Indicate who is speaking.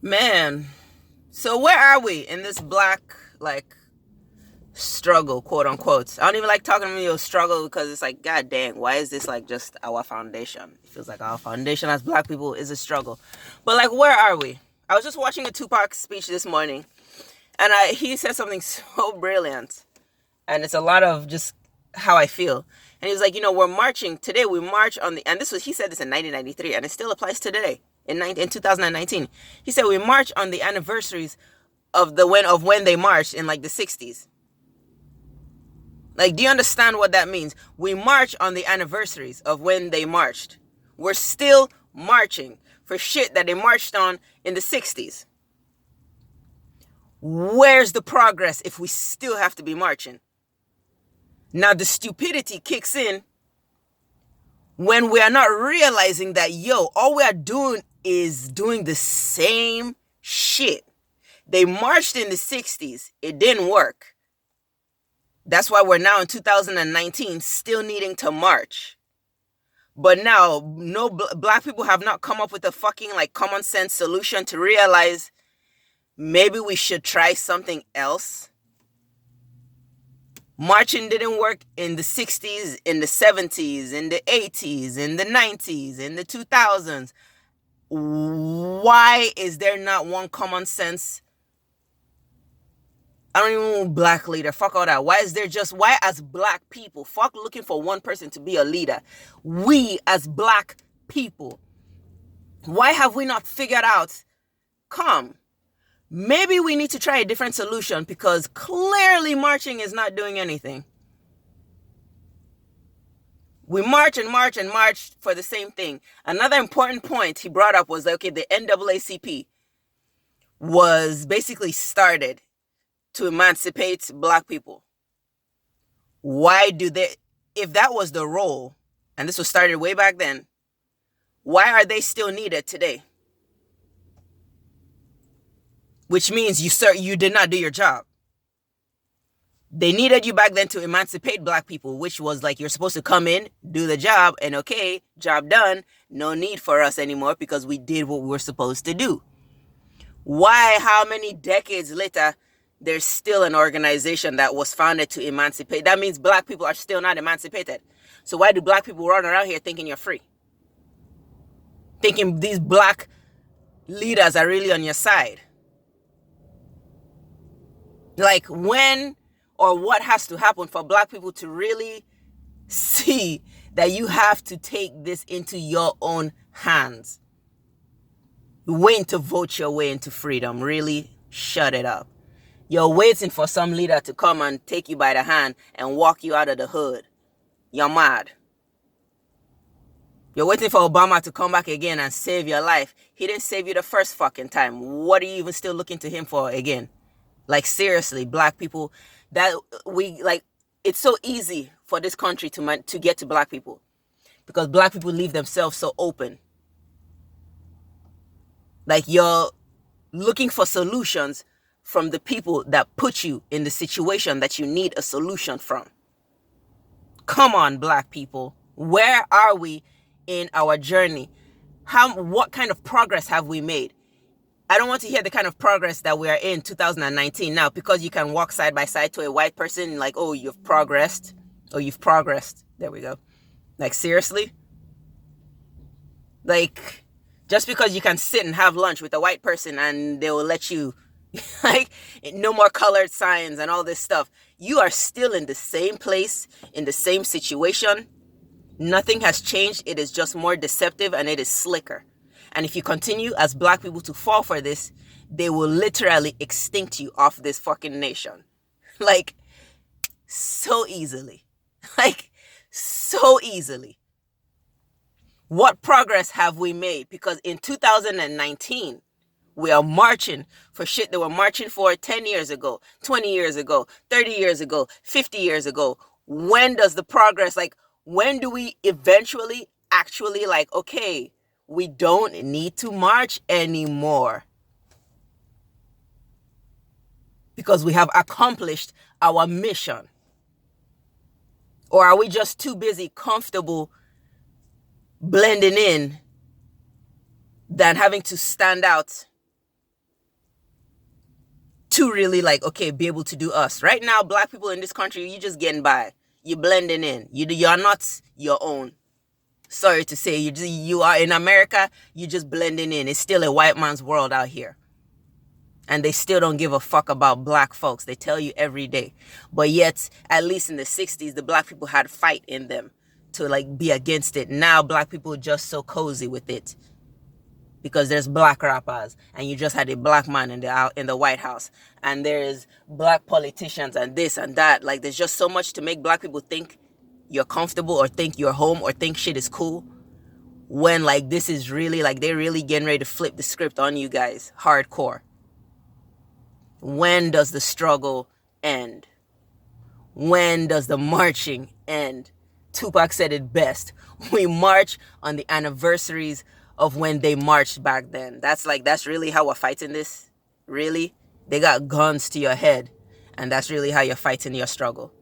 Speaker 1: Man, so where are we in this black, like, struggle, quote unquote? I don't even like talking to you struggle because it's like, god dang, why is this like just our foundation? It feels like our foundation as black people is a struggle. But like, where are we? I was just watching a Tupac speech this morning, and he said something so brilliant, and it's a lot of just how I feel. And he was like, we're marching today. We march on the, and he said this in 1993, and it still applies today in 2019. He said we march on the anniversaries of when they marched in like the 60s. Like, do you understand what that means? We march on the anniversaries of when they marched. We're still marching for shit that they marched on in the 60s. Where's the progress if we still have to be marching? Now, the stupidity kicks in when we are not realizing that, all we are doing is doing the same shit. They marched in the 60s. It didn't work. That's why we're now in 2019 still needing to march. But now, no black people have not come up with a fucking like common sense solution to realize maybe we should try something else. Marching didn't work in the 60s, in the 70s, in the 80s, in the 90s, in the 2000s. Why is there not one common sense? I don't even want black leader. Fuck all that. Why as black people, fuck looking for one person to be a leader. We as black people, why have we not figured out, maybe we need to try a different solution because clearly marching is not doing anything. We march and march and march for the same thing. Another important point he brought up was that, okay, the NAACP was basically started to emancipate black people. If that was the role, and this was started way back then, why are they still needed today? Which means you did not do your job. They needed you back then to emancipate black people, which was like you're supposed to come in, do the job, and okay, job done. No need for us anymore because we did what we were supposed to do. Why, how many decades later, there's still an organization that was founded to emancipate? That means black people are still not emancipated. So why do black people run around here thinking you're free? Thinking these black leaders are really on your side? Like, when or what has to happen for black people to really see that you have to take this into your own hands? Waiting to vote your way into freedom. Really? Shut it up. You're waiting for some leader to come and take you by the hand and walk you out of the hood. You're mad. You're waiting for Obama to come back again and save your life. He didn't save you the first fucking time. What are you even still looking to him for again? Like, seriously, black people, it's so easy for this country to get to black people because black people leave themselves so open. Like, you're looking for solutions from the people that put you in the situation that you need a solution from. Come on, black people. Where are we in our journey? What kind of progress have we made? I don't want to hear the kind of progress that we are in 2019 now, because you can walk side by side to a white person like, oh, you've progressed. Oh, you've progressed. There we go. Like, seriously? Like, just because you can sit and have lunch with a white person and they will let you, like, no more colored signs and all this stuff, you are still in the same place, in the same situation. Nothing has changed. It is just more deceptive and it is slicker. And if you continue as black people to fall for this, they will literally extinct you off this fucking nation. Like, so easily. Like, so easily. What progress have we made? Because in 2019, we are marching for shit they were marching for 10 years ago, 20 years ago, 30 years ago, 50 years ago. When does the progress, when do we eventually actually okay, we don't need to march anymore because we have accomplished our mission? Or are we just too busy, comfortable, blending in than having to stand out to really like, okay, be able to do us. Right now, black people in this country, you just getting by. You're blending in. You're not your own. Sorry to say, you are in America, you're just blending in. It's still a white man's world out here. And they still don't give a fuck about black folks. They tell you every day. But yet, at least in the 60s, the black people had fight in them to like be against it. Now black people are just so cozy with it because there's black rappers, and you just had a black man in the White House, and there's black politicians and this and that. Like, there's just so much to make black people think you're comfortable or think you're home or think shit is cool, when like this is really like they're really getting ready to flip the script on you guys hardcore. When does the struggle end? When does the marching end? Tupac said it best. We march on the anniversaries of when they marched back then. That's really how we're fighting this? Really? They got guns to your head, and that's really how you're fighting your struggle.